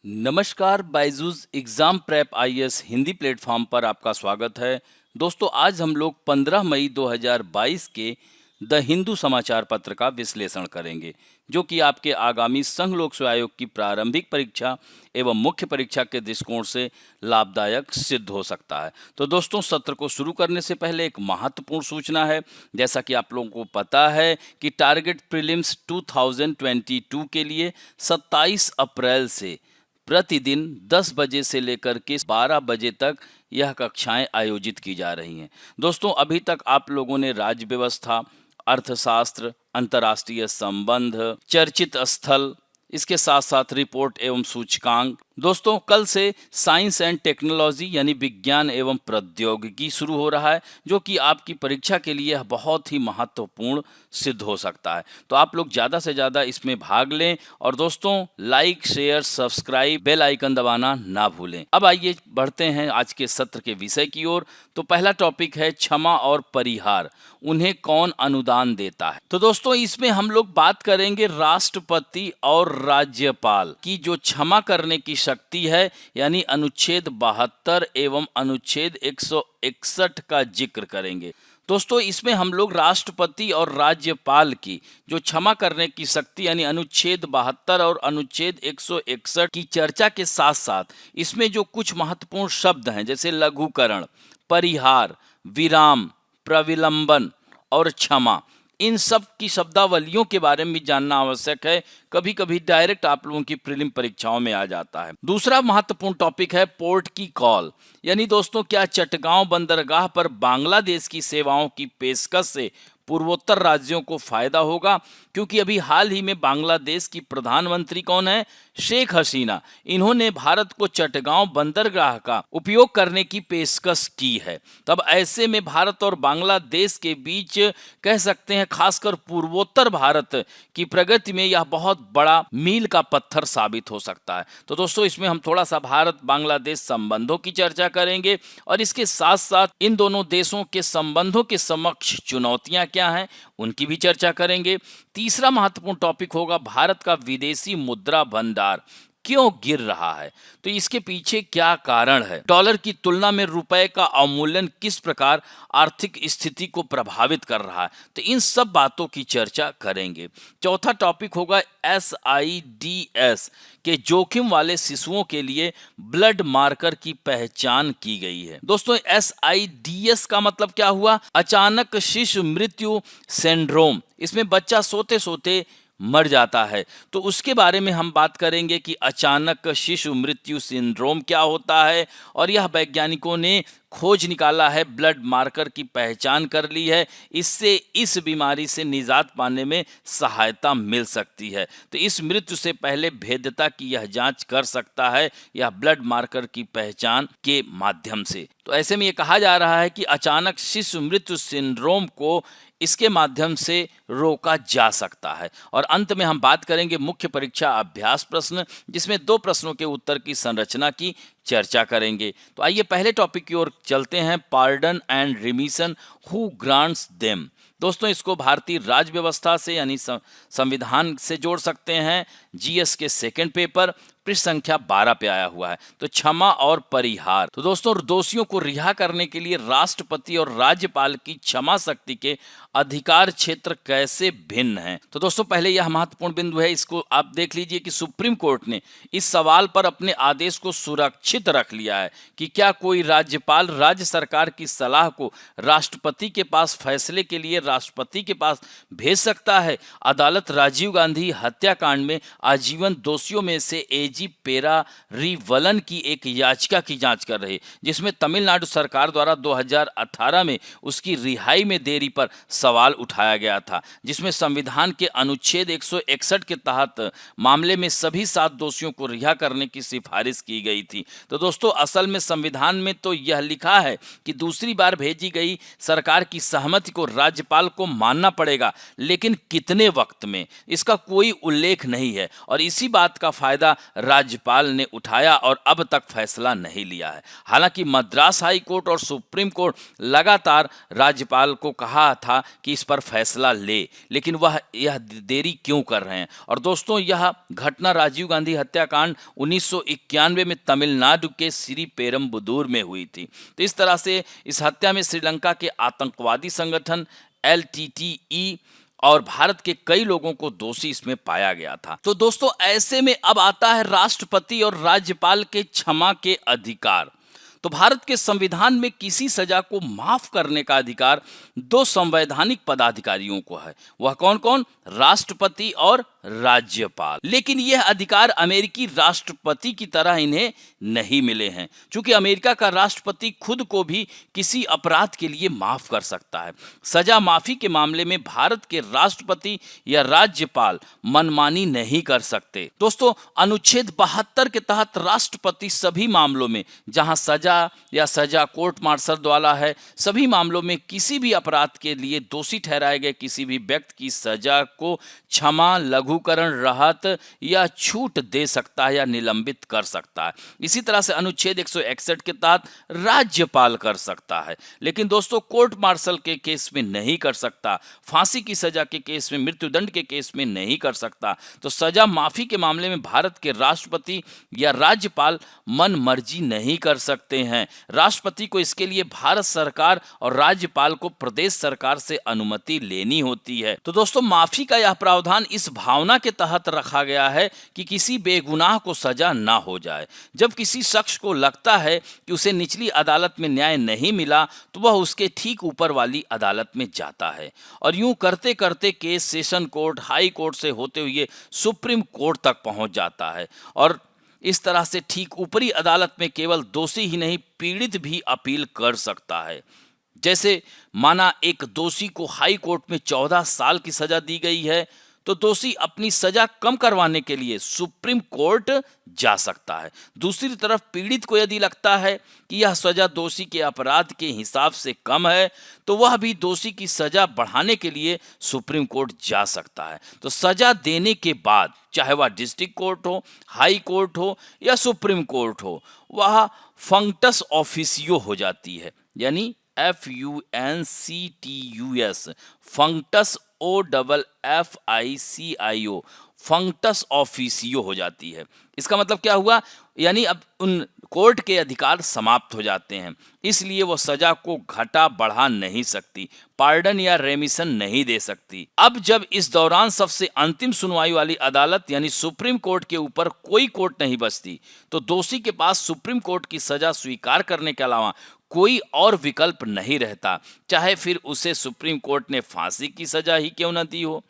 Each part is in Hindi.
नमस्कार, Byju's exam prep IAS Hindi platform पर आपका स्वागत है। दोस्तों, आज हम लोग 15 मई 2022 के द हिंदू समाचार पत्र का विश्लेषण करेंगे, जो कि आपके आगामी संघ लोक सेवा आयोग की प्रारंभिक परीक्षा एवं मुख्य परीक्षा के दृष्टिकोण से लाभदायक सिद्ध हो सकता है। तो दोस्तों, सत्र को शुरू करने से पहले एक महत्वपूर्ण सूचना है। जैसा कि आप लोगों को पता है कि टारगेट प्रीलिम्स 2022 के लिए 27 अप्रैल से प्रतिदिन 10 बजे से लेकर के 12 बजे तक यह कक्षाएं आयोजित की जा रही हैं। दोस्तों, अभी तक आप लोगों ने राज्य व्यवस्था, अर्थशास्त्र, अंतर्राष्ट्रीय संबंध, चर्चित स्थल, इसके साथ साथ रिपोर्ट एवं सूचकांक। दोस्तों, कल से साइंस एंड टेक्नोलॉजी यानी विज्ञान एवं प्रौद्योगिकी शुरू हो रहा है, जो कि आपकी परीक्षा के लिए बहुत ही महत्वपूर्ण सिद्ध हो सकता है। तो आप लोग ज़्यादा से ज़्यादा इसमें भाग लें और दोस्तों, like, share, subscribe, bell icon दबाना ना भूलें। अब आइए बढ़ते हैं आज के सत्र के विषय की ओर। तो पहला टॉपिक है क्षमा और परिहार, उन्हें कौन अनुदान देता है। तो दोस्तों, इसमें हम लोग बात करेंगे राष्ट्रपति और राज्यपाल की जो क्षमा करने की शक्ति है, यानी अनुच्छेद 72 एवं अनुच्छेद 161 का जिक्र करेंगे। दोस्तों, इसमें हम लोग राष्ट्रपति और राज्यपाल की जो क्षमा करने की शक्ति यानी अनुच्छेद 72 और अनुच्छेद 161 की चर्चा के साथ साथ इसमें जो कुछ महत्वपूर्ण शब्द हैं, जैसे लघुकरण, परिहार, विराम, प्रविलंबन और क्षमा, इन सब की शब्दावलियों के बारे में भी जानना आवश्यक है। कभी कभी डायरेक्ट आप लोगों की प्रीलिम परीक्षाओं में आ जाता है। दूसरा महत्वपूर्ण टॉपिक है पोर्ट की कॉल, यानी दोस्तों, क्या चटगांव बंदरगाह पर बांग्लादेश की सेवाओं की पेशकश से पूर्वोत्तर राज्यों को फायदा होगा? क्योंकि अभी हाल ही में बांग्लादेश की प्रधानमंत्री कौन है? शेख हसीना। इन्होंने भारत को चटगांव बंदरगाह का उपयोग करने की पेशकश की है। तब ऐसे में भारत और बांग्लादेश के बीच कह सकते हैं, खासकर पूर्वोत्तर भारत की प्रगति में यह बहुत बड़ा मील का पत्थर साबित हो सकता है। तो दोस्तों, इसमें हम थोड़ा सा भारत बांग्लादेश संबंधों की चर्चा करेंगे और इसके साथ साथ इन दोनों देशों के संबंधों के समक्ष चुनौतियां क्या हैं, उनकी भी चर्चा करेंगे। तीसरा महत्वपूर्ण टॉपिक होगा भारत का विदेशी मुद्रा भंडार क्यों गिर रहा है, तो इसके पीछे क्या कारण है। डॉलर की तुलना में रुपए का अवमूल्यन किस प्रकार आर्थिक स्थिति को प्रभावित कर रहा है, तो इन सब बातों की चर्चा करेंगे। चौथा टॉपिक होगा SIDS के जोखिम वाले शिशुओं के लिए ब्लड मार्कर की पहचान की गई है। दोस्तों, SIDS का मतलब क्या हुआ? अचानक शिशु मृत्यु सिंड्रोम। इसमें बच्चा सोते सोते मर जाता है, तो उसके बारे में हम बात करेंगे कि अचानक शिशु मृत्यु सिंड्रोम क्या होता है। और यह वैज्ञानिकों ने खोज निकाला है, ब्लड मार्कर की पहचान कर ली है, इससे इस बीमारी से निजात पाने में सहायता मिल सकती है। तो इस मृत्यु से पहले भेद्यता की यह जांच कर सकता है यह ब्लड मार्कर की पहचान के माध्यम से। तो ऐसे में ये कहा जा रहा है कि अचानक शिशु मृत्यु सिंड्रोम को इसके माध्यम से रोका जा सकता है। और अंत में हम बात करेंगे मुख्य परीक्षा अभ्यास प्रश्न, जिसमें 2 प्रश्नों के उत्तर की संरचना की चर्चा करेंगे। तो आइए पहले टॉपिक की ओर चलते हैं, pardon and remission, who grants them. दोस्तों, इसको भारतीय राज्य व्यवस्था से यानी संविधान से जोड़ सकते हैं। GS के सेकंड पेपर पृष्ठ संख्या 12 पे आया हुआ है। तो क्षमा और परिहार, तो दोस्तों, दोषियों को रिहा करने के लिए राष्ट्रपति और राज्यपाल की क्षमा शक्ति के अधिकार क्षेत्र कैसे भिन्न हैं। तो दोस्तों, पहले यह महत्वपूर्ण बिंदु है, इसको आप देख लीजिए कि सुप्रीम कोर्ट ने इस सवाल पर अपने आदेश को सुरक्षित रख लिया है कि क्या कोई राज्यपाल राज्य सरकार की सलाह को राष्ट्रपति के पास फैसले के लिए राष्ट्रपति के पास भेज सकता है। अदालत राजीव गांधी हत्याकांड में आजीवन दोषियों में से AG पेरारीवलन की एक याचिका की जांच कर रही, जिसमें तमिलनाडु सरकार द्वारा 2018 में उसकी रिहाई में देरी पर सवाल उठाया गया था, जिसमें संविधान के अनुच्छेद 161 के तहत मामले में सभी 7 दोषियों को रिहा करने की सिफारिश की गई थी। तो दोस्तों, असल में संविधान में तो यह लिखा है कि दूसरी बार भेजी गई सरकार की सहमति को राज्यपाल को मानना पड़ेगा, लेकिन कितने वक्त में, इसका कोई उल्लेख नहीं है। और इसी बात का फायदा राज्यपाल ने उठाया और अब तक फैसला नहीं लिया है। हालांकि मद्रास हाई कोर्ट और सुप्रीम कोर्ट लगातार राज्यपाल को कहा था कि इस पर फैसला ले, लेकिन वह यह देरी क्यों कर रहे हैं। और दोस्तों, यह घटना राजीव गांधी हत्याकांड 1991 में तमिलनाडु के श्री पेरम्बदूर में हुई थी। तो इस तरह से इस हत्या में श्रीलंका के आतंकवादी संगठन LTTE और भारत के कई लोगों को दोषी इसमें पाया गया था। तो दोस्तों, ऐसे में अब आता है राष्ट्रपति और राज्यपाल के क्षमा के अधिकार। तो भारत के संविधान में किसी सजा को माफ करने का अधिकार दो संवैधानिक पदाधिकारियों को है। वह कौन कौन? राष्ट्रपति और राज्यपाल। लेकिन यह अधिकार अमेरिकी राष्ट्रपति की तरह इन्हें नहीं मिले हैं, क्योंकि अमेरिका का राष्ट्रपति खुद को भी किसी अपराध के लिए माफ कर सकता है। सजा माफी के मामले में भारत के राष्ट्रपति या राज्यपाल मनमानी नहीं कर सकते। दोस्तों, अनुच्छेद 72 के तहत राष्ट्रपति सभी मामलों में जहां सजा या सजा कोर्ट मार्शल द्वारा है, सभी मामलों में किसी भी अपराध के लिए दोषी ठहराए गए किसी भी व्यक्ति की सजा को क्षमा, लघुकरण, राहत या छूट दे सकता है या निलंबित कर सकता है। इसी तरह से अनुच्छेद 161 के तहत राज्यपाल कर सकता है, लेकिन दोस्तों कोर्ट मार्शल के केस में नहीं कर सकता, फांसी की सजा के केस में, मृत्युदंड के केस में नहीं कर सकता। तो सजा माफी के मामले में भारत के राष्ट्रपति या राज्यपाल मन मर्जी नहीं कर सकते हैं। राष्ट्रपति को इसके लिए भारत सरकार और राज्यपाल को प्रदेश सरकार से अनुमति लेनी होती है। तो दोस्तों, माफी का यह प्रावधान इस भावना के तहत रखा गया है कि किसी बेगुनाह को सजा ना हो जाए। जब किसी शख्स को लगता है कि उसे निचली अदालत में न्याय नहीं मिला, तो वह उसके ठीक ऊपर वाली अदालत में जाता है और यूं करते करते case session court, high court से होते हुए सुप्रीम कोर्ट तक पहुंच जाता है। और इस तरह से ठीक ऊपरी अदालत में केवल दोषी ही नहीं, पीड़ित भी अपील कर सकता है। जैसे माना एक दोषी को हाई कोर्ट में 14 साल की सजा दी गई है, तो दोषी अपनी सजा कम करवाने के लिए सुप्रीम कोर्ट जा सकता है। दूसरी तरफ पीड़ित को यदि लगता है कि यह सजा दोषी के अपराध के हिसाब से कम है, तो वह भी दोषी की सजा बढ़ाने के लिए सुप्रीम कोर्ट जा सकता है। तो सजा देने के बाद, चाहे वह डिस्ट्रिक्ट कोर्ट हो, हाई कोर्ट हो या सुप्रीम कोर्ट हो, वह फंक्टस ऑफिसियो हो जाती है, यानी FUNCTUS, functus OFFICIO, functus officio हो जाती है। इसका मतलब क्या हुआ? यानी अब उन कोर्ट के अधिकार समाप्त हो जाते हैं, इसलिए वो सजा को घटा बढ़ा नहीं सकती, पार्डन या रेमिशन नहीं दे सकती। अब जब इस दौरान सबसे अंतिम सुनवाई वाली अदालत यानी सुप्रीम कोर्ट के ऊपर कोई कोर्ट नहीं बचती, तो दोषी के पास सुप्रीम कोर्ट की सजा स्वीकार करने के अलावा कोई और विकल्प नहीं रहता, चाहे फिर उसे सुप्रीम कोर्ट ने फांसी की सजा ही क्यों न दी हो।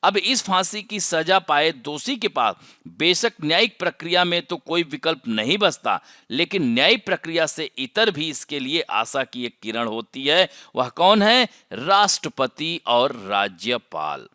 अब इस फांसी की सजा पाए दोषी के पास बेशक न्यायिक प्रक्रिया में तो कोई विकल्प नहीं बचता, लेकिन न्यायिक प्रक्रिया से इतर भी इसके लिए आशा की एक किरण होती है। वह कौन है? राष्ट्रपति और राज्यपाल।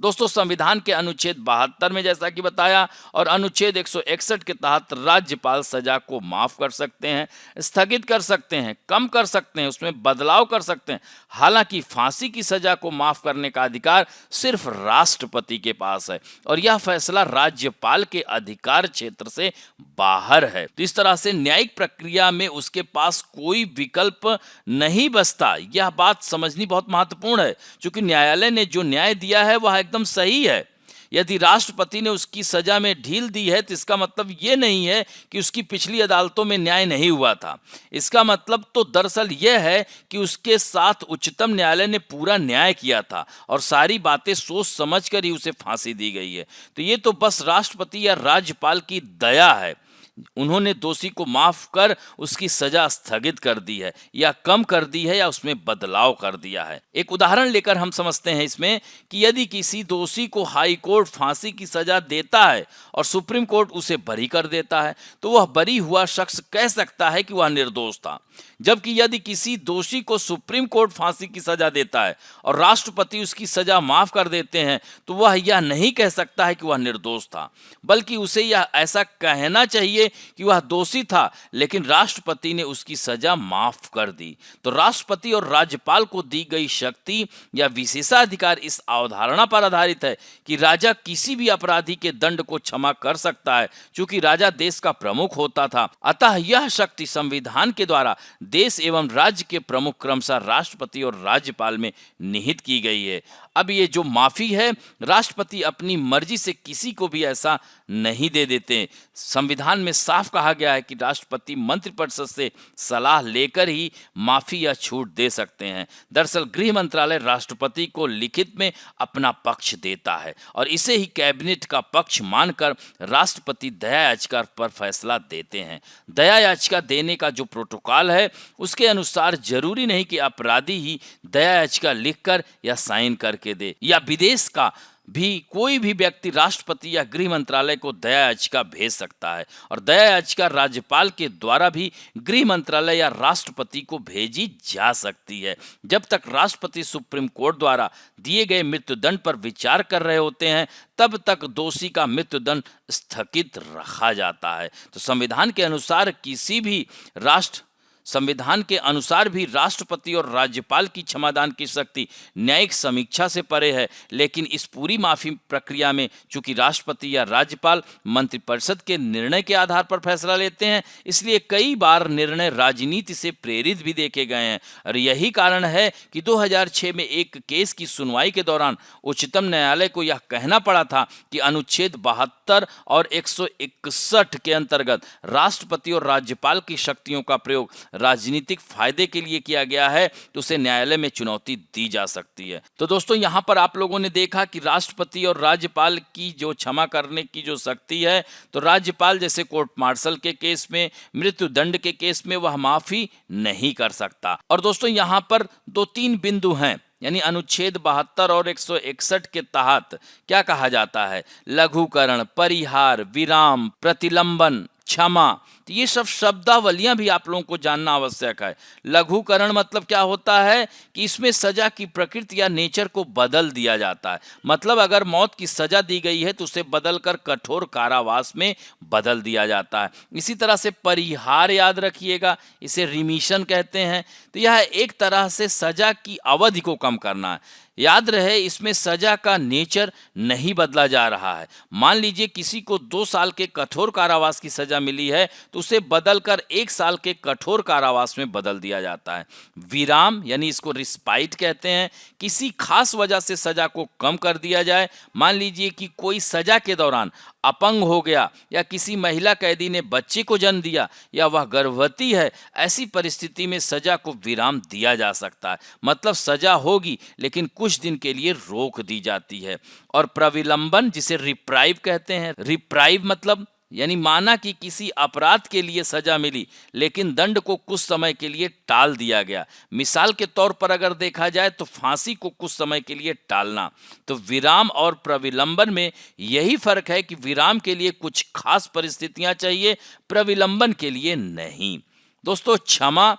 दोस्तों, संविधान के अनुच्छेद 72 में जैसा कि बताया और अनुच्छेद 161 के तहत राज्यपाल सजा को माफ कर सकते हैं, स्थगित कर सकते हैं, कम कर सकते हैं, उसमें बदलाव कर सकते हैं। हालांकि फांसी की सजा को माफ करने का अधिकार सिर्फ राष्ट्रपति के पास है और यह फैसला राज्यपाल के अधिकार क्षेत्र से बाहर है। तो इस तरह से न्यायिक प्रक्रिया में उसके पास कोई विकल्प नहीं बचता। यह बात समझनी बहुत महत्वपूर्ण है, क्योंकि न्यायालय ने जो न्याय दिया है वह एकदम सही है। यदि राष्ट्रपति ने उसकी सजा में ढील दी है, तो इसका मतलब ये नहीं है कि उसकी पिछली अदालतों में न्याय नहीं हुआ था। इसका मतलब तो दरअसल यह है कि उसके साथ उच्चतम न्यायालय ने पूरा न्याय किया था और सारी बातें सोच समझ कर ही उसे फांसी दी गई है। तो ये तो बस राष्ट्रपति या राज्यपाल की दया है, उन्होंने दोषी को माफ कर उसकी सजा स्थगित कर दी है या कम कर दी है या उसमें बदलाव कर दिया है। एक उदाहरण लेकर हम समझते हैं इसमें कि यदि किसी दोषी को हाई कोर्ट फांसी की सजा देता है और सुप्रीम कोर्ट उसे बरी कर देता है, तो वह बरी हुआ शख्स कह सकता है कि वह निर्दोष था। जबकि यदि किसी दोषी को सुप्रीम कोर्ट फांसी की सजा देता है और राष्ट्रपति उसकी सजा माफ कर देते हैं, तो वह यह नहीं कह सकता है कि वह निर्दोष था, बल्कि उसे यह ऐसा कहना चाहिए इसलिए कि वह दोषी था, लेकिन राष्ट्रपति ने उसकी सजा माफ कर दी। तो राष्ट्रपति और राज्यपाल को दी गई शक्ति या विशेषाधिकार इस अवधारणा पर आधारित है कि राजा किसी भी अपराधी के दंड को क्षमा कर सकता है, चूंकि राजा देश का प्रमुख होता था। अतः यह शक्ति संविधान के द्वारा देश एवं राज्य के प्रमुख क्रमशः राष्ट्रपति और राज्यपाल में निहित की गई है। अब ये जो माफी है, राष्ट्रपति अपनी मर्जी से किसी को भी ऐसा नहीं दे देते। संविधान में साफ कहा गया है कि राष्ट्रपति मंत्रिपरिषद से सलाह लेकर ही माफी या छूट दे सकते हैं। दरअसल गृह मंत्रालय राष्ट्रपति को लिखित में अपना पक्ष देता है और इसे ही कैबिनेट का पक्ष मानकर राष्ट्रपति दया याचिका पर फैसला देते हैं। दया याचिका देने का जो प्रोटोकॉल है, उसके अनुसार जरूरी नहीं कि अपराधी ही दया याचिका लिखकर या साइन करके दे, या विदेश का भी कोई भी व्यक्ति राष्ट्रपति या गृह मंत्रालय को दया याचिका भेज सकता है और दया याचिका राज्यपाल के द्वारा भी गृह मंत्रालय या राष्ट्रपति को भेजी जा सकती है। जब तक राष्ट्रपति सुप्रीम कोर्ट द्वारा दिए गए मृत्युदंड पर विचार कर रहे होते हैं, तब तक दोषी का मृत्युदंड स्थगित रखा जाता है। तो संविधान के अनुसार भी राष्ट्रपति और राज्यपाल की क्षमादान की शक्ति न्यायिक समीक्षा से परे है। लेकिन इस पूरी माफी प्रक्रिया में चूंकि राष्ट्रपति या राज्यपाल मंत्रिपरिषद के निर्णय के आधार पर फैसला लेते हैं, इसलिए कई बार निर्णय राजनीति से प्रेरित भी देखे गए हैं। और यही कारण है कि 2006 में एक केस की सुनवाई के दौरान उच्चतम न्यायालय को यह कहना पड़ा था कि अनुच्छेद 72 और 161 के अंतर्गत राष्ट्रपति और राज्यपाल की शक्तियों का प्रयोग राजनीतिक फायदे के लिए किया गया है, तो उसे न्यायालय में चुनौती दी जा सकती है। तो दोस्तों, यहां पर आप लोगों ने देखा कि राष्ट्रपति और राज्यपाल की जो क्षमा करने की जो शक्ति है, तो राज्यपाल जैसे कोर्ट मार्शल के केस में, मृत्युदंड के केस में वह माफी नहीं कर सकता। और दोस्तों, यहां पर 2-3 बिंदु हैं, यानी अनुच्छेद 72 और 161 के तहत क्या कहा जाता है, लघुकरण, परिहार, विराम, प्रतिलंबन, क्षमा। तो ये सब शब्दावलियां भी आप लोगों को जानना आवश्यक है। लघुकरण मतलब क्या होता है कि इसमें सजा की प्रकृति या नेचर को बदल दिया जाता है। मतलब अगर मौत की सजा दी गई है तो उसे बदलकर कठोर कारावास में बदल दिया जाता है। इसी तरह से परिहार याद रखिएगा, इसे रिमिशन कहते हैं। तो यह एक तरह से सजा की अवधि को कम करना है। याद रहे, इसमें सजा का नेचर नहीं बदला जा रहा है। मान लीजिए किसी को 2 साल के कठोर कारावास की सजा मिली है, तो उसे बदलकर 1 साल के कठोर कारावास में बदल दिया जाता है। विराम यानी इसको रिस्पाइट कहते हैं, किसी खास वजह से सजा को कम कर दिया जाए। मान लीजिए कि कोई सजा के दौरान अपंग हो गया, या किसी महिला कैदी ने बच्चे को जन्म दिया, या वह गर्भवती है, ऐसी परिस्थिति में सजा को विराम दिया जा सकता है। मतलब सजा होगी लेकिन कुछ दिन के लिए रोक दी जाती है। और प्रविलंबन, जिसे रिप्राइव कहते हैं, रिप्राइव मतलब यानी माना कि किसी अपराध के लिए सजा मिली लेकिन दंड को कुछ समय के लिए टाल दिया गया। मिसाल के तौर पर अगर देखा जाए तो फांसी को कुछ समय के लिए टालना। तो विराम और प्रविलंबन में यही फर्क है कि विराम के लिए कुछ खास परिस्थितियां चाहिए, प्रविलंबन के लिए नहीं। दोस्तों, क्षमा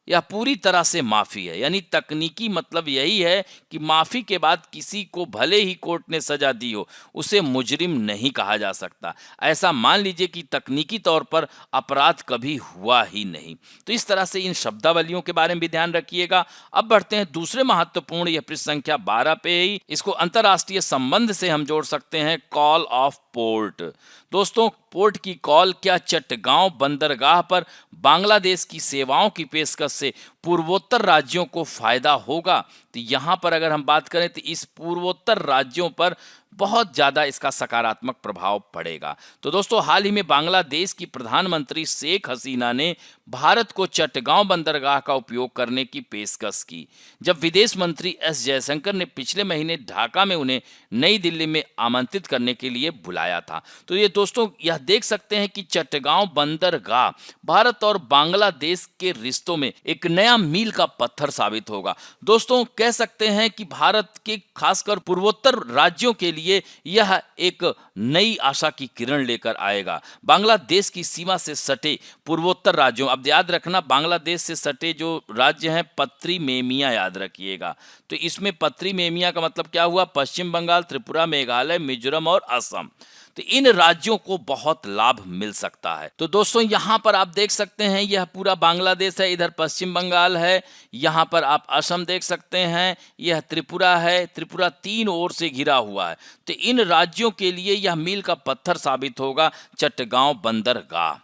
यह पूरी तरह से माफी है, यानी तकनीकी मतलब यही है कि माफी के बाद किसी को भले ही कोर्ट ने सजा दी हो, उसे मुजरिम नहीं कहा जा सकता। ऐसा मान लीजिए कि तकनीकी तौर पर अपराध कभी हुआ ही नहीं। तो इस तरह से इन शब्दावलियों के बारे में भी ध्यान रखिएगा। अब बढ़ते हैं दूसरे महत्वपूर्ण, यह पृष्ठ संख्या 12 पे ही, इसको अंतर्राष्ट्रीय संबंध से हम जोड़ सकते हैं, कॉल ऑफ पोर्ट। दोस्तों, पोर्ट की कॉल क्या चटगांव बंदरगाह पर बांग्लादेश की सेवाओं की पेशकश से पूर्वोत्तर राज्यों को फायदा होगा? तो यहाँ पर अगर हम बात करें तो इस पूर्वोत्तर राज्यों पर बहुत ज़्यादा इसका सकारात्मक प्रभाव पड़ेगा। तो दोस्तों, हाल ही में बांग्लादेश की प्रधानमंत्री शेख हसीना ने भारत को चटगांव बंदरगाह का उपयोग करने की पेशकश की, जब विदेश मंत्री एस जयशंकर ने पिछले महीने ढाका में उन्हें नई दिल्ली में आमंत्रित करने के लिए बुलाया था। तो ये दोस्तों, यह देख सकते हैं कि चटगांव बंदरगाह भारत और बांग्लादेश के रिश्तों में एक नया मील का पत्थर साबित होगा। दोस्तों, कह सकते हैं कि भारत के खासकर पूर्वोत्तर राज्यों के लिए यह एक नई आशा की किरण लेकर आएगा। बांग्लादेश की सीमा से सटे पूर्वोत्तर राज्यों, अब याद रखना बांग्लादेश से सटे जो राज्य हैं, पत्री मेमिया याद रखिएगा। तो इसमें पत्री मेमिया का मतलब क्या हुआ, पश्चिम बंगाल, त्रिपुरा, मेघालय, मिजोरम और असम। तो इन राज्यों को बहुत लाभ मिल सकता है। तो दोस्तों यहाँ पर आप देख सकते हैं यह पूरा बांग्लादेश है, इधर पश्चिम बंगाल है, यहाँ पर आप असम देख सकते हैं, यह त्रिपुरा है, त्रिपुरा 3 ओर से घिरा हुआ है। तो इन राज्यों के लिए यह मील का पत्थर साबित होगा चटगांव बंदरगाह।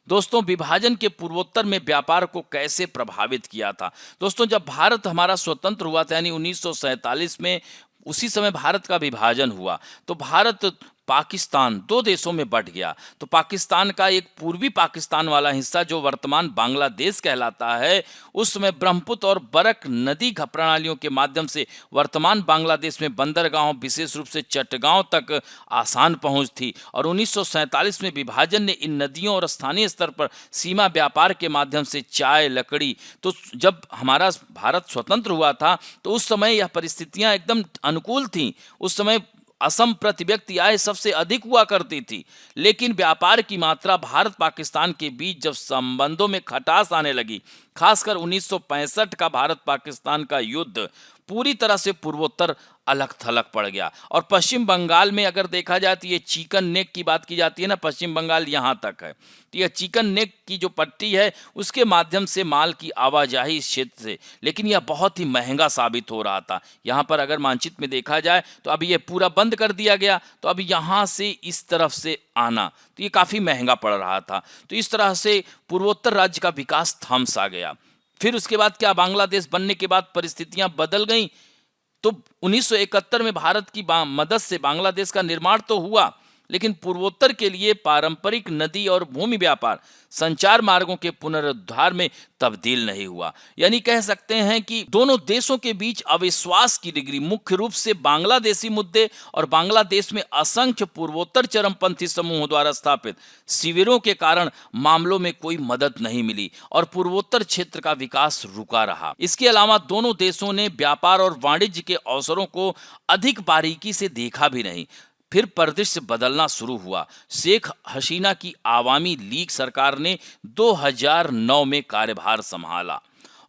दोस्तों विभाजन के पूर्वोत्तर में व्यापार को कैसे प्रभावित किया था? दोस्तों जब भारत हमारा स्वतंत्र हुआ था यानी 1947 में, उसी समय भारत का विभाजन हुआ तो भारत पाकिस्तान 2 देशों में बंट गया। तो पाकिस्तान का एक पूर्वी पाकिस्तान वाला हिस्सा जो वर्तमान बांग्लादेश कहलाता है, उस समय ब्रह्मपुत्र और बरक नदी प्रणालियों के माध्यम से वर्तमान बांग्लादेश में बंदरगाहों विशेष रूप से चटगांव तक आसान पहुंच थी। और 1947 में विभाजन ने इन नदियों और स्थानीय स्तर पर सीमा व्यापार के माध्यम से चाय, लकड़ी, तो जब हमारा भारत स्वतंत्र हुआ था तो उस समय यह परिस्थितियां एकदम अनुकूल थीं। उस समय असम प्रति व्यक्ति आय सबसे अधिक हुआ करती थी, लेकिन व्यापार की मात्रा भारत पाकिस्तान के बीच जब संबंधों में खटास आने लगी, खासकर 1965 का भारत पाकिस्तान का युद्ध पूरी तरह से पूर्वोत्तर अलग थलग पड़ गया। और पश्चिम बंगाल में अगर देखा जाए तो ये चिकन नेक की बात की जाती है ना, पश्चिम बंगाल यहाँ तक है, तो यह चिकन नेक की जो पट्टी है उसके माध्यम से माल की आवाजाही इस क्षेत्र से, लेकिन यह बहुत ही महंगा साबित हो रहा था। यहाँ पर अगर मानचित्र में देखा जाए तो अभी ये पूरा बंद कर दिया गया, तो अभी यहाँ से इस तरफ से आना तो ये काफ़ी महंगा पड़ रहा था। तो इस तरह से पूर्वोत्तर राज्य का विकास थम सा गया। फिर उसके बाद क्या, बांग्लादेश बनने के बाद परिस्थितियां बदल गईं। तो 1971 में भारत की मदद से बांग्लादेश का निर्माण तो हुआ, लेकिन पूर्वोत्तर के लिए पारंपरिक नदी और भूमि व्यापार संचार मार्गों के पुनरुद्धार में तब्दील नहीं हुआ। यानी कह सकते हैं कि दोनों देशों के बीच अविश्वास की डिग्री मुख्य रूप से बांग्लादेशी मुद्दे और बांग्लादेश में असंख्य पूर्वोत्तर चरमपंथी समूहों द्वारा स्थापित शिविरों के कारण मामलों में कोई मदद नहीं मिली और पूर्वोत्तर क्षेत्र का विकास रुका रहा। इसके अलावा दोनों देशों ने व्यापार और वाणिज्य के अवसरों को अधिक बारीकी से देखा भी नहीं। फिर परिदृश्य बदलना शुरू हुआ। शेख हसीना की आवामी लीग सरकार ने 2009 में कार्यभार संभाला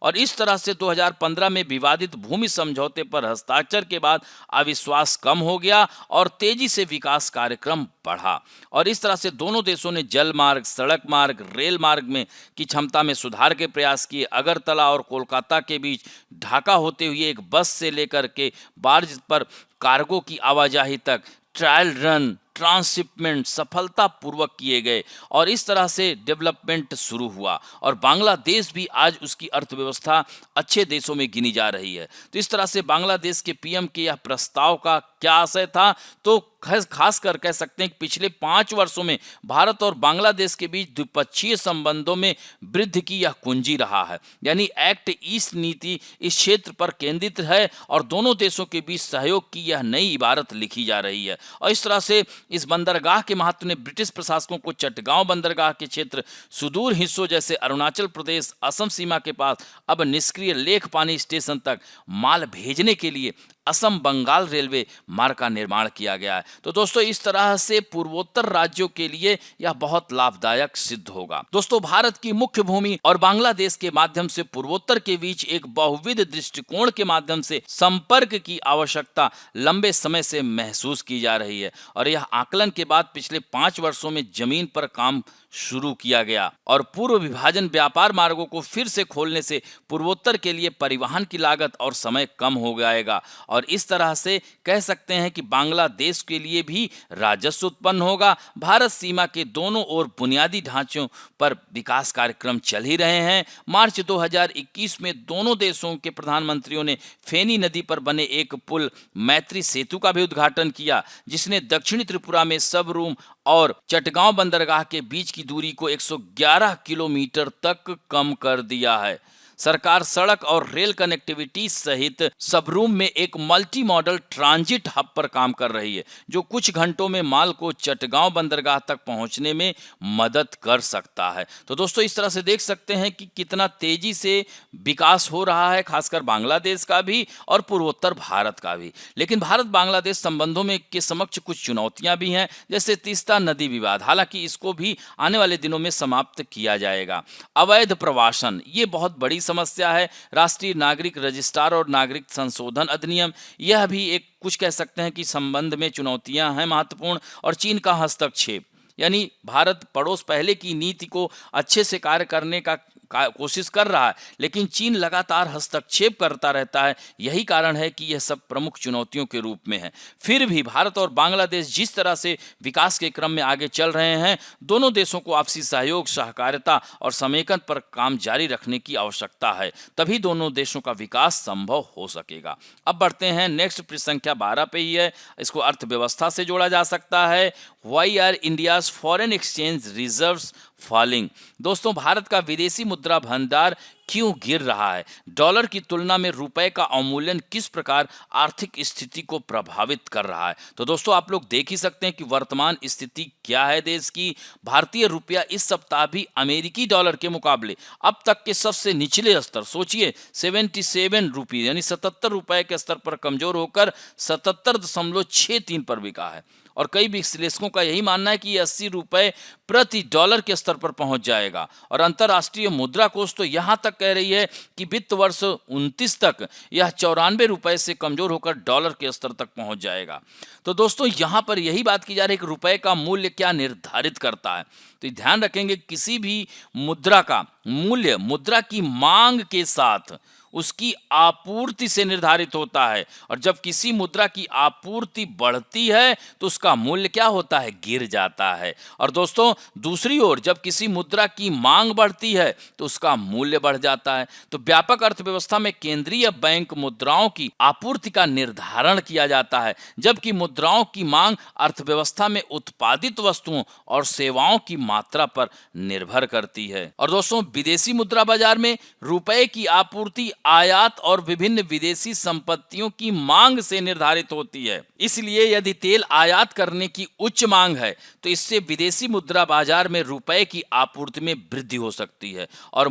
और इस तरह से 2015 में विवादित भूमि समझौते पर हस्ताक्षर के बाद अविश्वास कम हो गया और तेजी से विकास कार्यक्रम बढ़ा। और इस तरह से दोनों देशों ने जल मार्ग, सड़क मार्ग, रेल मार्ग में की क्षमता में सुधार के प्रयास किए। अगरतला और कोलकाता के बीच ढाका होते हुए एक बस से लेकर के बार्ज पर कार्गो की आवाजाही तक ट्रायल रन, ट्रांसशिपमेंट सफलतापूर्वक किए गए और इस तरह से डेवलपमेंट शुरू हुआ और बांग्लादेश भी आज उसकी अर्थव्यवस्था अच्छे देशों में गिनी जा रही है। तो इस तरह से बांग्लादेश के पीएम के यह प्रस्ताव का क्या आशय था, तो खासकर कह सकते हैं कि पिछले 5 वर्षों में भारत और बांग्लादेश के बीच द्विपक्षीय संबंधों में वृद्धि की यह कुंजी रहा है। यानी एक्ट ईस्ट नीति इस क्षेत्र पर केंद्रित है और दोनों देशों के बीच सहयोग की यह नई इबारत लिखी जा रही है। और इस तरह से इस बंदरगाह के महत्व ने ब्रिटिश प्रशासकों को चटगांव बंदरगाह के क्षेत्र सुदूर हिस्सों जैसे अरुणाचल प्रदेश, असम सीमा के पास अब निष्क्रिय लेख पानी स्टेशन तक माल भेजने के लिए असम बंगाल रेलवे मार्ग का निर्माण किया गया है। तो दोस्तों इस तरह से पूर्वोत्तर राज्यों के लिए यह बहुत लाभदायक सिद्ध होगा। दोस्तों भारत की मुख्य भूमि और बांग्लादेश के माध्यम से पूर्वोत्तर के बीच एक बहुविध दृष्टिकोण के माध्यम से संपर्क की आवश्यकता लंबे समय से महसूस की जा रही है और यह आकलन के बाद पिछले 5 वर्षों में जमीन पर काम शुरू किया गया और पूर्व विभाजन व्यापार मार्गों को फिर से खोलने से पूर्वोत्तर के लिए परिवहन की लागत और समय कम हो जाएगा और इस तरह से कह सकते हैं कि बांग्लादेश के लिए भी राजस्व उत्पन्न होगा। भारत सीमा के दोनों ओर बुनियादी ढांचों पर विकास कार्यक्रम चल ही रहे हैं। मार्च 2021 में दोनों देशों के प्रधानमंत्रियों ने फेनी नदी पर बने एक पुल मैत्री सेतु का भी उद्घाटन किया, जिसने दक्षिणी त्रिपुरा में सबरूम और चटगांव बंदरगाह के बीच की दूरी को 111 किलोमीटर तक कम कर दिया है। सरकार सड़क और रेल कनेक्टिविटी सहित सबरूम में एक मल्टी मॉडल ट्रांजिट हब पर काम कर रही है, जो कुछ घंटों में माल को चटगांव बंदरगाह तक पहुंचने में मदद कर सकता है। तो दोस्तों इस तरह से देख सकते हैं कि कितना तेजी से विकास हो रहा है, खासकर बांग्लादेश का भी और पूर्वोत्तर भारत का भी। लेकिन भारत बांग्लादेश संबंधों में के समक्ष कुछ चुनौतियां भी हैं, जैसे तीस्ता नदी विवाद। हालांकि इसको भी आने वाले दिनों में समाप्त किया जाएगा। अवैध प्रवासन ये बहुत बड़ी समस्या है राष्ट्रीय नागरिक रजिस्ट्रार और नागरिक संशोधन अधिनियम। यह भी एक कुछ कह सकते हैं कि संबंध में चुनौतियां हैं महत्वपूर्ण। और चीन का हस्तक्षेप, यानी भारत पड़ोस पहले की नीति को अच्छे से कार्य करने का कोशिश कर रहा है, लेकिन चीन लगातार हस्तक्षेप करता रहता है। यही कारण है कि यह सब प्रमुख चुनौतियों के रूप में है। फिर भी भारत और बांग्लादेश जिस तरह से विकास के क्रम में आगे चल रहे हैं, दोनों देशों को आपसी सहयोग, सहकारिता और समेकन पर काम जारी रखने की आवश्यकता है, तभी दोनों देशों का विकास संभव हो सकेगा। अब बढ़ते हैं नेक्स्ट प्रश्न संख्या 12 पे ही है। इसको अर्थव्यवस्था से जोड़ा जा सकता है। Why are India's foreign exchange reserves falling. दोस्तों, भारत का विदेशी मुद्रा भंडार क्यों गिर रहा है? डॉलर की तुलना में रुपए का अवमूल्यन किस प्रकार आर्थिक स्थिति को प्रभावित कर रहा है? तो दोस्तों, आप लोग देख ही सकते हैं कि वर्तमान स्थिति क्या है देश की। भारतीय रुपया इस सप्ताह भी अमेरिकी डॉलर के मुकाबले अब तक के सबसे निचले स्तर, सोचिए 77 रुपये यानी 77 रुपए के स्तर पर कमजोर होकर 77.63 पर बिका है। और कई विश्लेषकों का यही मानना है कि ये 80 रुपए प्रति डॉलर के स्तर पर पहुंच जाएगा। और अंतर्राष्ट्रीय मुद्रा कोष तो यहां तक कह रही है कि वित्त वर्ष 29 तक यह 94 रुपए से कमजोर होकर डॉलर के स्तर तक पहुंच जाएगा। तो दोस्तों, यहां पर यही बात की जा रही है कि रुपए का मूल्य क्या निर्धारित करता है। तो ध्यान रखेंगे, किसी भी मुद्रा का मूल्य मुद्रा की मांग के साथ उसकी आपूर्ति से निर्धारित होता है। और जब किसी मुद्रा की आपूर्ति बढ़ती है तो उसका मूल्य क्या होता है? गिर जाता है। और दोस्तों, दूसरी ओर जब किसी मुद्रा की मांग बढ़ती है तो उसका मूल्य बढ़ जाता है। तो व्यापक अर्थव्यवस्था में केंद्रीय बैंक मुद्राओं की आपूर्ति का निर्धारण किया जाता है, जबकि मुद्राओं की मांग अर्थव्यवस्था में उत्पादित वस्तुओं और सेवाओं की मात्रा पर निर्भर करती है। और दोस्तों, विदेशी मुद्रा बाजार में रुपए की आपूर्ति आयात और विभिन्न विदेशी संपत्तियों की मांग से निर्धारित होती है। इसलिए यदि तेल आयात करने की उच्च मांग है तो इससे विदेशी मुद्रा बाजार में रुपए की आपूर्ति में वृद्धि हो सकती है और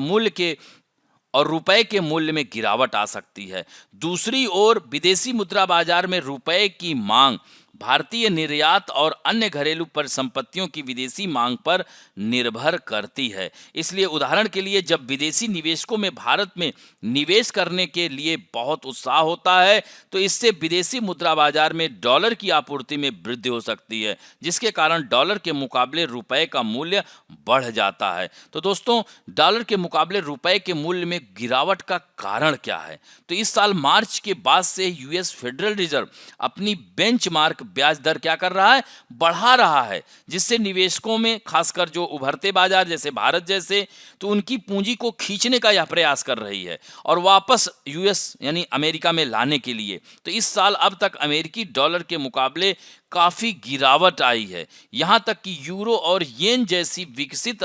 रुपए के मूल्य में गिरावट आ सकती है। दूसरी ओर विदेशी मुद्रा बाजार में रुपए की मांग भारतीय निर्यात और अन्य घरेलू परिसंपत्तियों की विदेशी मांग पर निर्भर करती है। इसलिए उदाहरण के लिए, जब विदेशी निवेशकों में भारत में निवेश करने के लिए बहुत उत्साह होता है तो इससे विदेशी मुद्रा बाजार में डॉलर की आपूर्ति में वृद्धि हो सकती है, जिसके कारण डॉलर के मुकाबले रुपए का मूल्य बढ़ जाता है। तो दोस्तों, डॉलर के मुकाबले रुपए के मूल्य में गिरावट का कारण क्या है? तो इस साल मार्च के बाद से यूएस फेडरल रिजर्व अपनी बेंचमार्क ब्याज दर क्या कर रहा है? बढ़ा रहा है, जिससे निवेशकों में, खासकर जो उभरते बाजार जैसे भारत जैसे, तो उनकी पूंजी को खींचने का यह प्रयास कर रही है और वापस यूएस यानी अमेरिका में लाने के लिए। तो इस साल अब तक अमेरिकी डॉलर के मुकाबले काफी गिरावट आई है। यहां तक कि यूरो और येन जैसी विकसित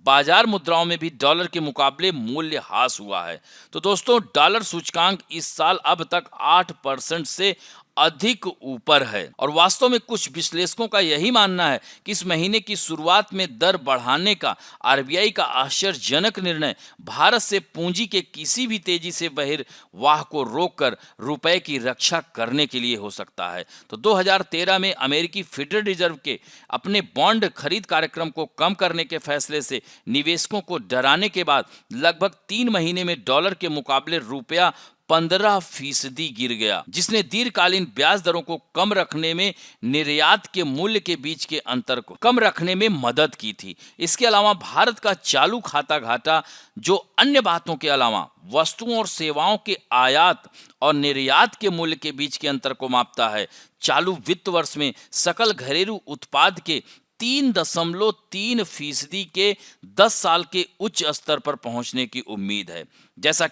बाजार मुद्राओं में भी डॉलर के मुकाबले मूल्य ह्रास हुआ है। तो दोस्तों, डॉलर सूचकांक इस साल अब तक 8% से अधिक ऊपर है। और वास्तव में कुछ विश्लेषकों का यही मानना है कि इस महीने की शुरुआत में दर बढ़ाने का आरबीआई का आश्चर्यजनक निर्णय भारत से पूंजी के किसी भी तेजी से बहिर्वाह को रोककर रुपए की रक्षा करने के लिए हो सकता है। तो 2013 में अमेरिकी फेडरल रिजर्व के अपने बॉन्ड खरीद कार्यक्रम को कम करने के फैसले से निवेशकों को डराने के बाद लगभग 3 महीने में डॉलर के मुकाबले रुपया 15% गिर गया, जिसने दीर्घकालीन ब्याज दरों को कम रखने में निर्यात के मूल्य के बीच के अंतर को कम रखने में मदद की थी। इसके अलावा भारत का चालू खाता घाटा, जो अन्य बातों के अलावा वस्तुओं और सेवाओं के आयात और निर्यात के मूल्य के बीच के अंतर को मापता है, चालू वित्त वर्ष में सकल घरेलू उत्पाद के 3.3% के 10 साल के उच्च स्तर पर पहुंचने की उम्मीद है, जैसा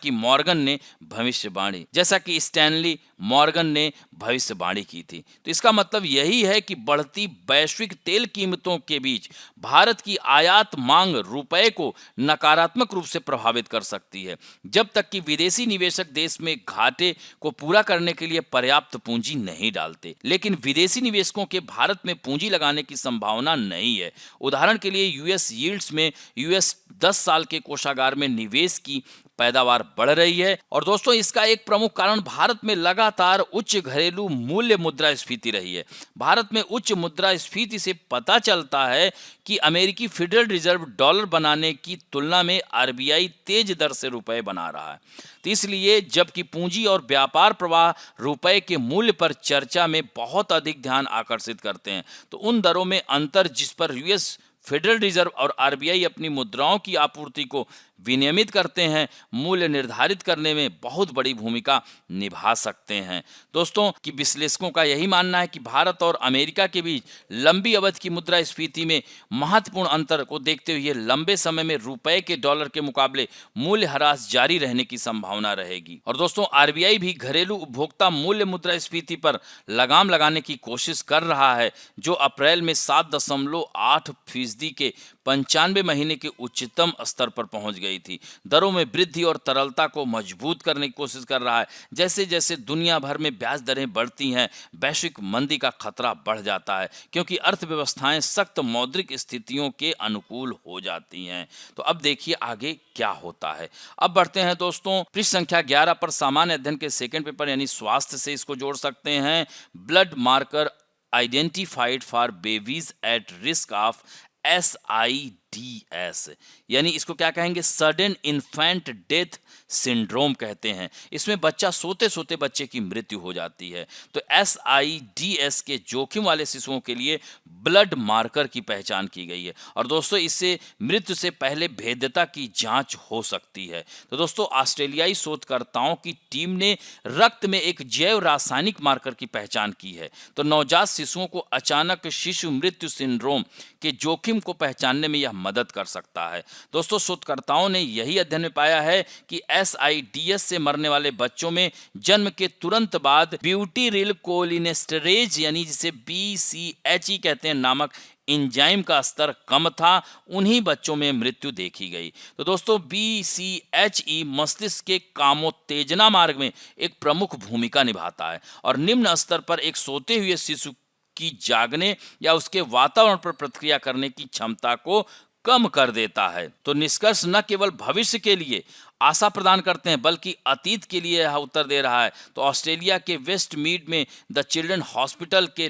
कि स्टैनली मॉर्गन ने भविष्यवाणी की थी। तो इसका मतलब यही है कि बढ़ती वैश्विक तेल कीमतों के बीच भारत की आयात मांग रुपए को नकारात्मक रूप से प्रभावित कर सकती है, जब तक कि विदेशी निवेशक देश में घाटे को पूरा करने के लिए पर्याप्त पूंजी नहीं डालते। लेकिन विदेशी निवेशकों के भारत में पूंजी लगाने की संभावना नहीं है। उदाहरण के लिए, यूएस यील्ड्स में यूएस 10 साल के कोषागार में निवेश की पैदावार बढ़ रही है। और दोस्तों इसका एक प्रमुख कारण भारत में लगातार उच्च घरेलू मूल्य मुद्रास्फीति रही है। भारत में उच्च मुद्रास्फीति से पता चलता है कि अमेरिकी फेडरल रिजर्व डॉलर बनाने की तुलना में आरबीआई तेज दर से रुपए बना रहा है। तो इसलिए जबकि पूंजी और व्यापार प्रवाह रुपए के मूल्य पर चर्चा में बहुत अधिक ध्यान आकर्षित करते हैं, तो उन दरों में अंतर जिस पर यूएस फेडरल रिजर्व और आरबीआई अपनी मुद्राओं की आपूर्ति को विनियमित करते हैं, मूल्य निर्धारित करने में बहुत बड़ी भूमिका निभा सकते हैं। दोस्तों कि विश्लेषकों का यही मानना है कि भारत और अमेरिका के बीच लंबी अवधि की मुद्रास्फीति में महत्वपूर्ण अंतर को देखते हुए लंबे समय में रुपए के डॉलर के मुकाबले मूल्य ह्रास जारी रहने की संभावना रहेगी। और दोस्तों आरबीआई भी घरेलू उपभोक्ता मूल्य मुद्रास्फीति पर लगाम लगाने की कोशिश कर रहा है, जो अप्रैल में 7.8% के 95 महीने के उच्चतम स्तर पर पहुंच गई थी। दरों में वृद्धि और तरलता को मजबूत करने की कोशिश कर रहा है। जैसे जैसे दुनिया भर में ब्याज दरें बढ़ती हैं, वैश्विक मंदी का खतरा बढ़ जाता है, क्योंकि अर्थव्यवस्थाएं सख्त मौद्रिक स्थितियों के अनुकूल हो जाती हैं। तो अब देखिए आगे क्या होता है। अब बढ़ते हैं दोस्तों पृष्ठ संख्या 11 पर सामान्य अध्ययन के सेकंड पेपर यानी स्वास्थ्य से इसको जोड़ सकते हैं। Blood marker identified for babies at risk of SIDS, यानी इसको क्या कहेंगे, सडन इन्फेंट डेथ सिंड्रोम कहते हैं। इसमें बच्चा सोते सोते बच्चे की मृत्यु हो जाती है। तो SIDS के जोखिम वाले शिशुओं के लिए ब्लड मार्कर की पहचान की गई है। और दोस्तों इससे मृत्यु से पहले भेद्यता की जांच हो सकती है। तो दोस्तों ऑस्ट्रेलियाई शोधकर्ताओं की टीम ने रक्त में एक जैव रासायनिक मार्कर की पहचान की है। तो नवजात शिशुओं को अचानक शिशु मृत्यु सिंड्रोम के जोखिम को पहचानने में यह मदद कर सकता है। दोस्तों शोधकर्ताओं ने यही अध्ययन में पाया है कि SIDS से मरने वाले बच्चों में जन्म के तुरंत बाद ब्यूटीरिल कोलिनेस्टरेज यानी जिसे BCHE कहते हैं नामक एंजाइम का स्तर कम था, उन्हीं बच्चों में मृत्यु देखी गई। तो दोस्तों BCHE मस्तिष्क के कामोत्तेजना मार्ग में एक प्रमुख भूमिका निभाता है और निम्न स्तर पर एक सोते हुए शिशु की जागने या उसके वातावरण पर प्रतिक्रिया करने की क्षमता को कम कर देता है। तो निष्कर्ष न केवल भविष्य के लिए आशा प्रदान करते हैं बल्कि अतीत के लिए यह उत्तर दे रहा है। तो ऑस्ट्रेलिया के वेस्टमीड में द चिल्ड्रन हॉस्पिटल के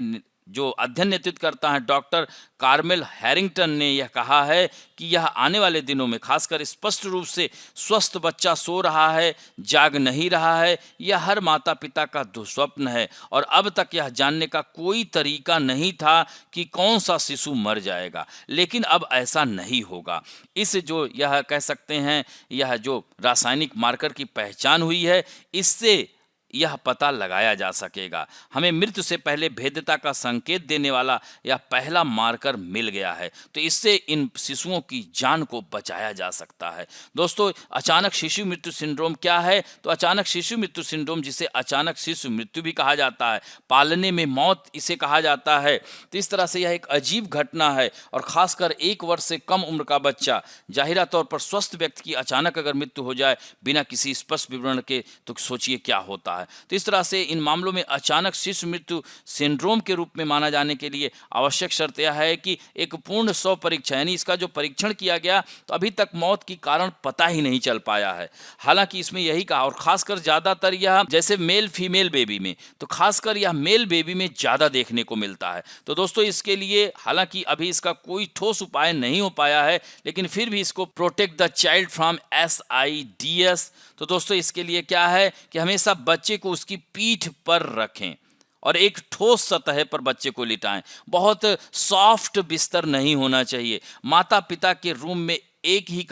जो अध्ययन नेतृत्व करता है डॉक्टर कार्मेल हैरिंगटन ने यह कहा है कि यह आने वाले दिनों में खासकर स्पष्ट रूप से स्वस्थ बच्चा सो रहा है, जाग नहीं रहा है, यह हर माता पिता का दुस्वप्न है और अब तक यह जानने का कोई तरीका नहीं था कि कौन सा शिशु मर जाएगा, लेकिन अब ऐसा नहीं होगा। इस जो यह कह सकते हैं यह जो रासायनिक मार्कर की पहचान हुई है, इससे यह पता लगाया जा सकेगा। हमें मृत्यु से पहले भेद्यता का संकेत देने वाला यह पहला मार्कर मिल गया है। तो इससे इन शिशुओं की जान को बचाया जा सकता है। दोस्तों अचानक शिशु मृत्यु सिंड्रोम क्या है? तो अचानक शिशु मृत्यु सिंड्रोम, जिसे अचानक शिशु मृत्यु भी कहा जाता है, पालने में मौत इसे कहा जाता है। तो इस तरह से यह एक अजीब घटना है और खासकर 1 वर्ष से कम उम्र का बच्चा, जाहिरा तौर पर स्वस्थ व्यक्ति की अचानक अगर मृत्यु हो जाए बिना किसी स्पष्ट विवरण के, तो सोचिए क्या होता है। तो इस तरह से इन मामलों में अचानक शिशु मृत्यु सिंड्रोम के रूप में माना जाने के लिए आवश्यक शर्त यह है कि एक पूर्ण स्व परीक्षा, यानी इसका जो परीक्षण किया गया तो अभी तक मौत की कारण पता ही नहीं चल पाया है। हालांकि इसमें यही कहा, और खासकर ज्यादातर यह जैसे मेल फीमेल बेबी में, तो खासकर यह मेल बेबी में ज्यादा देखने को मिलता है। तो दोस्तों इसके लिए हालांकि अभी इसका कोई ठोस उपाय नहीं हो पाया है, लेकिन फिर भी इसको protect the child from SIDS। तो दोस्तों इसके लिए क्या है कि हमेशा बच्चे को उसकी पीठ पर रखें और एक ठोस सतह पर बच्चे को लिटाएं। बहुत सॉफ्ट बिस्तर नहीं होना चाहिए। माता पिता के रूम में एक ही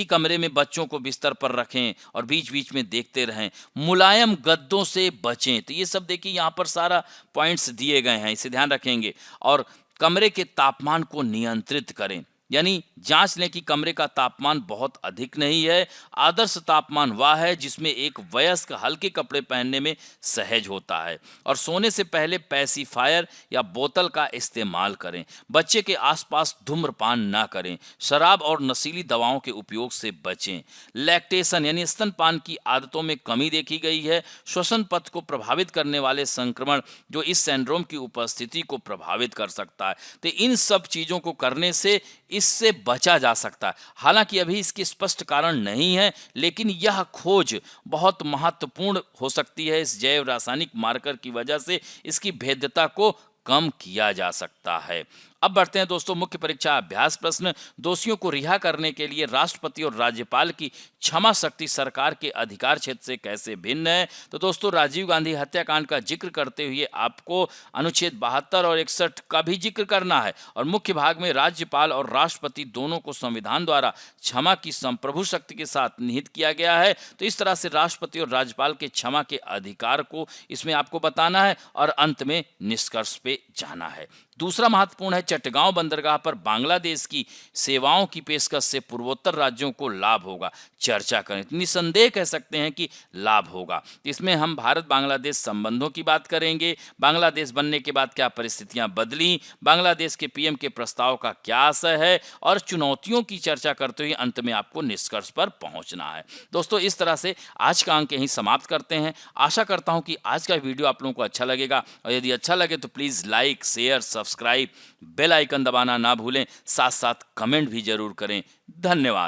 कमरे में बच्चों को बिस्तर पर रखें और बीच बीच में देखते रहें। मुलायम गद्दों से बचें। तो ये सब देखिए यहाँ पर सारा पॉइंट्स दिए गए हैं, इसे ध्यान रखेंगे। और कमरे के तापमान को नियंत्रित करें, यानी जांच लें कि कमरे का तापमान बहुत अधिक नहीं है। आदर्श तापमान वह है जिसमें एक वयस्क हल्के कपड़े पहनने में सहज होता है। और सोने से पहले पैसिफायर या बोतल का इस्तेमाल करें। बच्चे के आसपास धूम्रपान ना करें। शराब और नशीली दवाओं के उपयोग से बचें। लैक्टेशन यानी स्तनपान की आदतों में कमी देखी गई है। श्वसन पथ को प्रभावित करने वाले संक्रमण जो इस सिंड्रोम की उपस्थिति को प्रभावित कर सकता है। तो इन सब चीज़ों को करने से इससे बचा जा सकता है। हालांकि अभी इसके स्पष्ट कारण नहीं है, लेकिन यह खोज बहुत महत्वपूर्ण हो सकती है। इस जैव रासायनिक मार्कर की वजह से इसकी भेद्यता को कम किया जा सकता है। अब बढ़ते हैं दोस्तों मुख्य परीक्षा अभ्यास प्रश्न। दोषियों को रिहा करने के लिए राष्ट्रपति और राज्यपाल की क्षमा शक्ति सरकार के अधिकार क्षेत्र से कैसे भिन्न है? तो दोस्तों राजीव गांधी हत्याकांड का जिक्र करते हुए आपको अनुच्छेद 72 और 61 का भी जिक्र करना है, और मुख्य भाग में राज्यपाल और राष्ट्रपति दोनों को संविधान द्वारा क्षमा की संप्रभु शक्ति के साथ निहित किया गया है। तो इस तरह से राष्ट्रपति और राज्यपाल के क्षमा के अधिकार को इसमें आपको बताना है और अंत में निष्कर्ष पे जाना है। दूसरा महत्वपूर्ण है, चटगांव बंदरगाह पर बांग्लादेश की सेवाओं की पेशकश से पूर्वोत्तर राज्यों को लाभ होगा। चर्चा करें। निसंदेह कह सकते हैं कि लाभ होगा। इसमें हम भारत बांग्लादेश संबंधों की बात करेंगे, बांग्लादेश बनने के बाद क्या परिस्थितियां बदली, बांग्लादेश के पीएम के प्रस्ताव का क्या आशय है, और चुनौतियों की चर्चा करते हुए अंत में आपको निष्कर्ष पर पहुंचना है। दोस्तों इस तरह से आज का अंक यहीं समाप्त करते हैं। आशा करता हूं कि आज का वीडियो आप लोगों को अच्छा लगेगा, और यदि अच्छा लगे तो please like, share, subscribe, bell icon दबाना ना भूलें। साथ साथ कमेंट भी जरूर करें। धन्यवाद।